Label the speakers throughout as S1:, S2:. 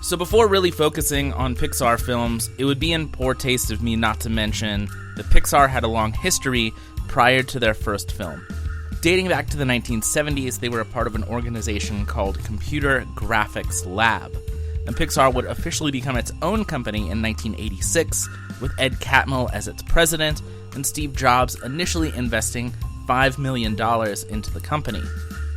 S1: So before really focusing on Pixar films, it would be in poor taste of me not to mention that Pixar had a long history prior to their first film. Dating back to the 1970s, they were a part of an organization called Computer Graphics Lab, and Pixar would officially become its own company in 1986, with Ed Catmull as its president, and Steve Jobs initially investing $5 million into the company,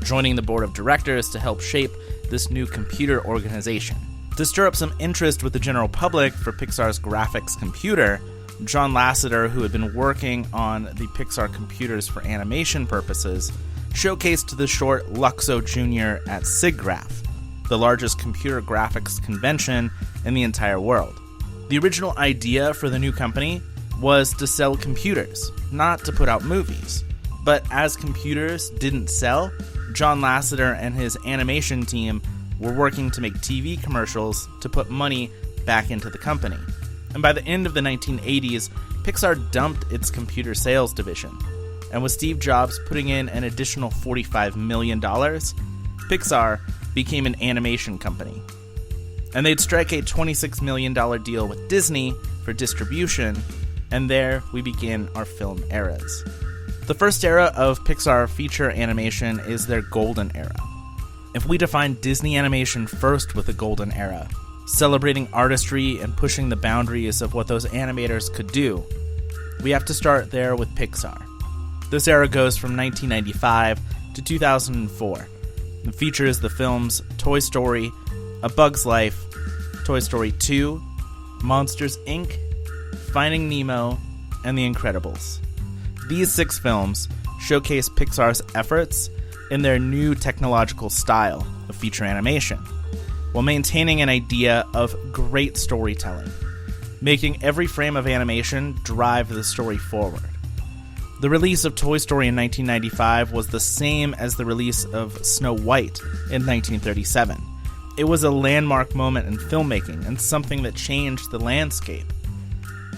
S1: joining the board of directors to help shape this new computer organization. To stir up some interest with the general public for Pixar's graphics computer, John Lasseter, who had been working on the Pixar computers for animation purposes, showcased the short Luxo Jr. at SIGGRAPH, the largest computer graphics convention in the entire world. The original idea for the new company was to sell computers, not to put out movies. But as computers didn't sell, John Lasseter and his animation team were working to make TV commercials to put money back into the company. And by the end of the 1980s, Pixar dumped its computer sales division. And with Steve Jobs putting in an additional $45 million, Pixar became an animation company. And they'd strike a $26 million deal with Disney for distribution, and there we begin our film eras. The first era of Pixar feature animation is their golden era. If we define Disney animation first with the golden era, celebrating artistry and pushing the boundaries of what those animators could do, we have to start there with Pixar. This era goes from 1995 to 2004 and features the films Toy Story, A Bug's Life, Toy Story 2, Monsters, Inc., Finding Nemo, and The Incredibles. These 6 films showcase Pixar's efforts in their new technological style of feature animation, while maintaining an idea of great storytelling, making every frame of animation drive the story forward. The release of Toy Story in 1995 was the same as the release of Snow White in 1937. It was a landmark moment in filmmaking and something that changed the landscape.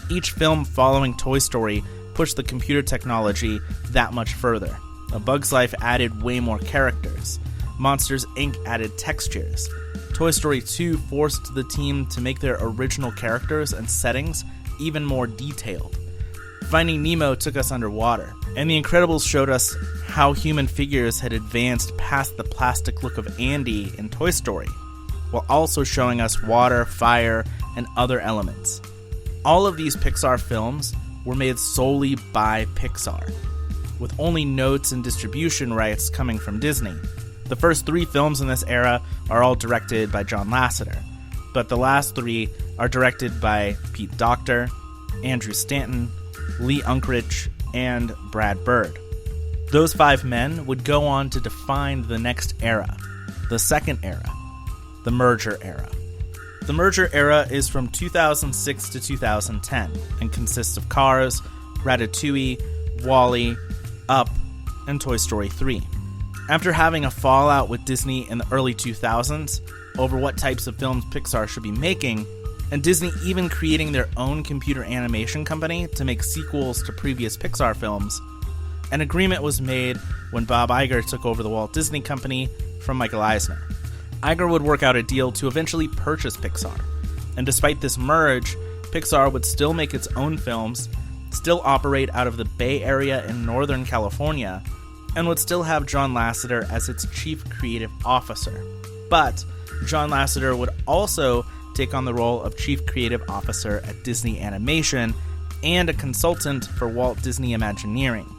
S1: Each film following Toy Story pushed the computer technology that much further. A Bug's Life added way more characters. Monsters, Inc. added textures. Toy Story 2 forced the team to make their original characters and settings even more detailed. Finding Nemo took us underwater, and The Incredibles showed us how human figures had advanced past the plastic look of Andy in Toy Story, while also showing us water, fire, and other elements. All of these Pixar films were made solely by Pixar, with only notes and distribution rights coming from Disney. The first 3 films in this era are all directed by John Lasseter, but the last 3 are directed by Pete Docter, Andrew Stanton, Lee Unkrich, and Brad Bird. Those 5 men would go on to define the next era, the second era, the merger era. The merger era is from 2006 to 2010 and consists of Cars, Ratatouille, WALL-E, Up, and Toy Story 3. After having a fallout with Disney in the early 2000s over what types of films Pixar should be making, and Disney even creating their own computer animation company to make sequels to previous Pixar films, an agreement was made when Bob Iger took over the Walt Disney Company from Michael Eisner. Iger would work out a deal to eventually purchase Pixar, and despite this merge, Pixar would still make its own films, still operate out of the Bay Area in Northern California, and would still have John Lasseter as its chief creative officer. But John Lasseter would also take on the role of chief creative officer at Disney Animation and a consultant for Walt Disney Imagineering.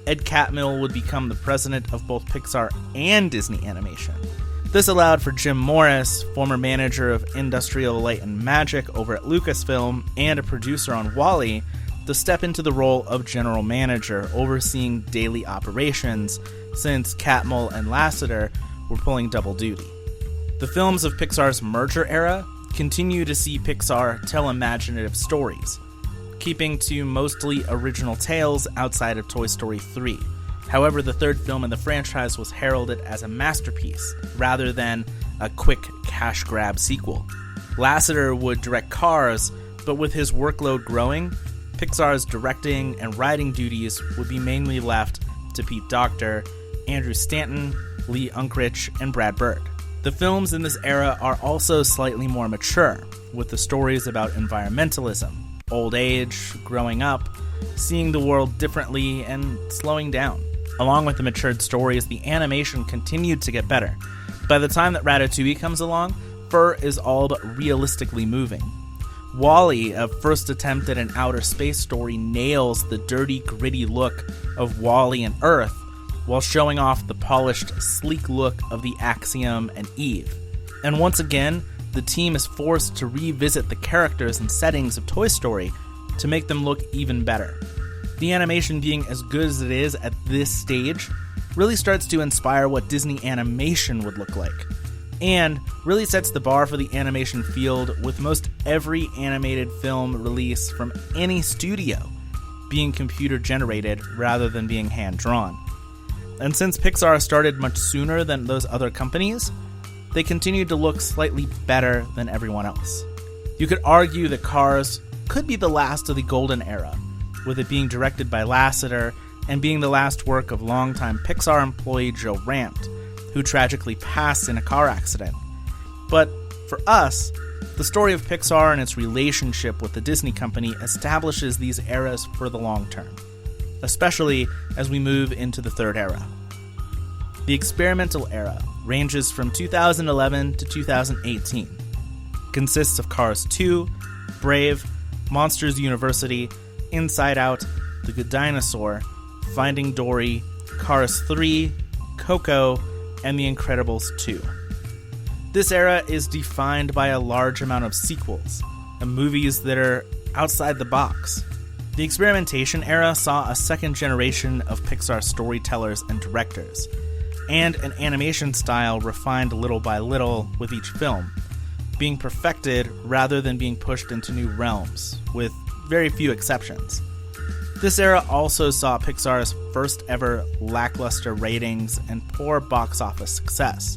S1: Ed Catmull would become the president of both Pixar and Disney Animation. This allowed for Jim Morris, former manager of Industrial Light and Magic over at Lucasfilm and a producer on WALL-E, to step into the role of general manager, overseeing daily operations, since Catmull and Lasseter were pulling double duty. The films of Pixar's merger era continue to see Pixar tell imaginative stories, keeping to mostly original tales outside of Toy Story 3. However, the third film in the franchise was heralded as a masterpiece, rather than a quick cash grab sequel. Lasseter would direct Cars, but with his workload growing, Pixar's directing and writing duties would be mainly left to Pete Docter, Andrew Stanton, Lee Unkrich, and Brad Bird. The films in this era are also slightly more mature, with the stories about environmentalism, old age, growing up, seeing the world differently, and slowing down. Along with the matured stories, the animation continued to get better. By the time that Ratatouille comes along, fur is all but realistically moving. WALL-E, a first attempt at an outer space story, nails the dirty, gritty look of WALL-E and Earth, while showing off the polished, sleek look of the Axiom and Eve. And once again, the team is forced to revisit the characters and settings of Toy Story to make them look even better. The animation being as good as it is at this stage really starts to inspire what Disney animation would look like, and really sets the bar for the animation field, with most every animated film release from any studio being computer generated rather than being hand drawn. And since Pixar started much sooner than those other companies, they continued to look slightly better than everyone else. You could argue that Cars could be the last of the golden era, with it being directed by Lasseter and being the last work of longtime Pixar employee Joe Ranft, who tragically passed in a car accident. But for us, the story of Pixar and its relationship with the Disney company establishes these eras for the long term, especially as we move into the third era. The experimental era ranges from 2011 to 2018, consists of Cars 2, Brave, Monsters University, Inside Out, The Good Dinosaur, Finding Dory, Cars 3, Coco, and The Incredibles 2. This era is defined by a large amount of sequels, and movies that are outside the box. The experimentation era saw a second generation of Pixar storytellers and directors, and an animation style refined little by little with each film, being perfected rather than being pushed into new realms, with very few exceptions. This era also saw Pixar's first ever lackluster ratings and poor box office success.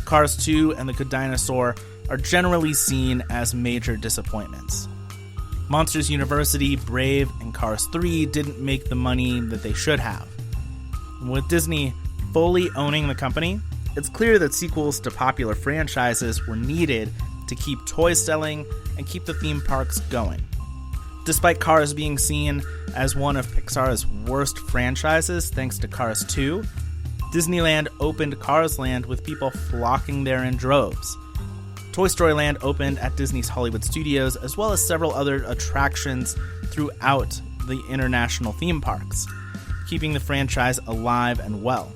S1: Cars 2 and The Good Dinosaur are generally seen as major disappointments. Monsters University, Brave, and Cars 3 didn't make the money that they should have. With Disney fully owning the company, it's clear that sequels to popular franchises were needed to keep toys selling and keep the theme parks going. Despite Cars being seen as one of Pixar's worst franchises thanks to Cars 2, Disneyland opened Cars Land with people flocking there in droves. Toy Story Land opened at Disney's Hollywood Studios, as well as several other attractions throughout the international theme parks, keeping the franchise alive and well.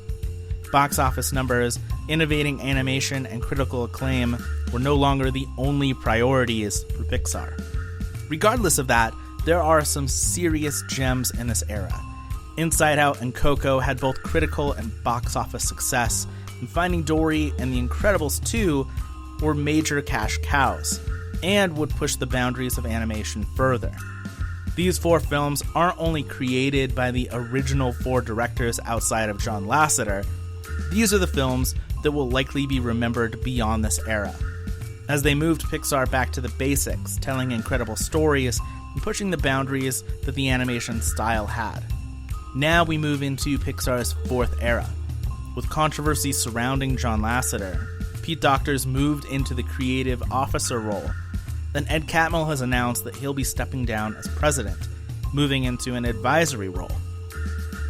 S1: Box office numbers, innovating animation, and critical acclaim were no longer the only priorities for Pixar. Regardless of that, there are some serious gems in this era. Inside Out and Coco had both critical and box office success, and Finding Dory and The Incredibles 2 were major cash cows, and would push the boundaries of animation further. These four films aren't only created by the original four directors outside of John Lasseter, these are the films that will likely be remembered beyond this era, as they moved Pixar back to the basics, telling incredible stories and pushing the boundaries that the animation style had. Now we move into Pixar's fourth era. With controversy surrounding John Lasseter, Pete Docters moved into the creative officer role. Then Ed Catmull has announced that he'll be stepping down as president, moving into an advisory role.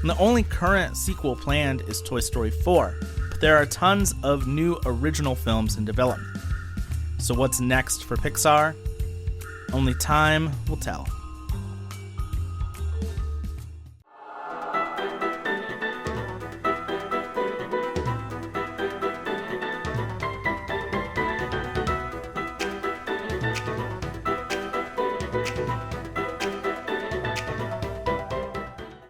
S1: And the only current sequel planned is Toy Story 4, but there are tons of new original films in development. So what's next for Pixar? Only time will tell.